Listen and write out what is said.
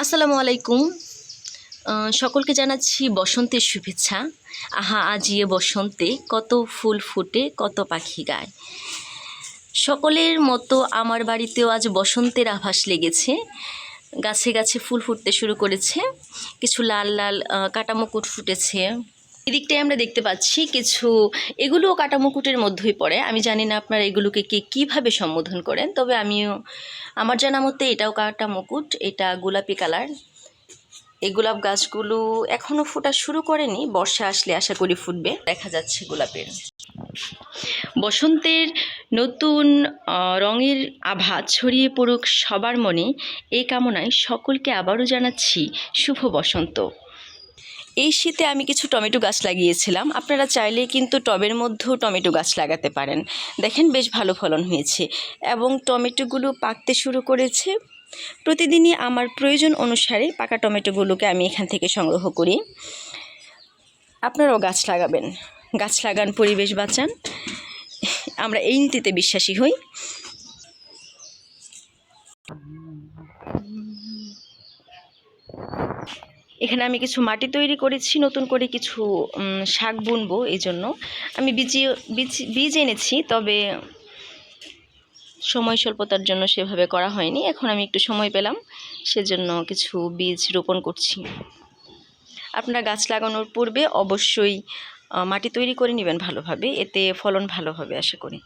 আসসালামু আলাইকুম। সকলকে জানাচ্ছি বসন্তের শুভেচ্ছা। আহা আজিয়ে বসন্তে কত ফুল ফুটে কত পাখি গায়। সকলের মতো আমার বাড়িতেও আজ বসন্তের আভাস লেগেছে। গাছে গাছে ফুল ফুটতে শুরু করেছে, কিছু লাল লাল কাটামুকুট ফুটেছে। এদিকটায় আমরা দেখতে পাচ্ছি কিছু, এগুলোও কাটামুকুটের মধ্যেই পড়ে। আমি জানি না আপনারা এগুলোকে কীভাবে সম্বোধন করেন, তবে আমার জানা মতে এটাও কাটামুকুট। এটা গোলাপি কালার। এই গোলাপ গাছগুলো এখনও ফোটা শুরু করেনি, বর্ষা আসলে আশা করি ফুটবে। দেখা যাচ্ছে গোলাপের বসন্তের নতুন রঙের আভা ছড়িয়ে পড়ুক সবার মনে, এই কামনায় সকলকে আবারও জানাচ্ছি শুভ বসন্ত। এই শীতে আমি কিছু টমেটো গাছ লাগিয়েছিলাম, আপনারা চাইলে কিন্তু টবের মধ্যেও টমেটো গাছ লাগাতে পারেন। দেখেন বেশ ভালো ফলন হয়েছে এবং টমেটোগুলো পাকতে শুরু করেছে। প্রতিদিনই আমার প্রয়োজন অনুসারে পাকা টমেটোগুলোকে আমি এখান থেকে সংগ্রহ করি। আপনারাও গাছ লাগাবেন, গাছ লাগান, পরিবেশ বাঁচান। আমরা এই নীতিতে বিশ্বাসী হই। এখানে আমি কিছু মাটি তৈরি করেছি, নতুন করে কিছু শাক বুনবো। এই জন্য আমি বীজ এনেছি, তবে সময় স্বল্পতার জন্য সেভাবে করা হয়নি। এখন আমি একটু সময় পেলাম, সেজন্য কিছু বীজ রোপণ করছি। আপনারা গাছ লাগানোর পূর্বে অবশ্যই মাটি তৈরি করে নেবেন ভালোভাবে, এতে ফলন ভালো হবে আশা করি।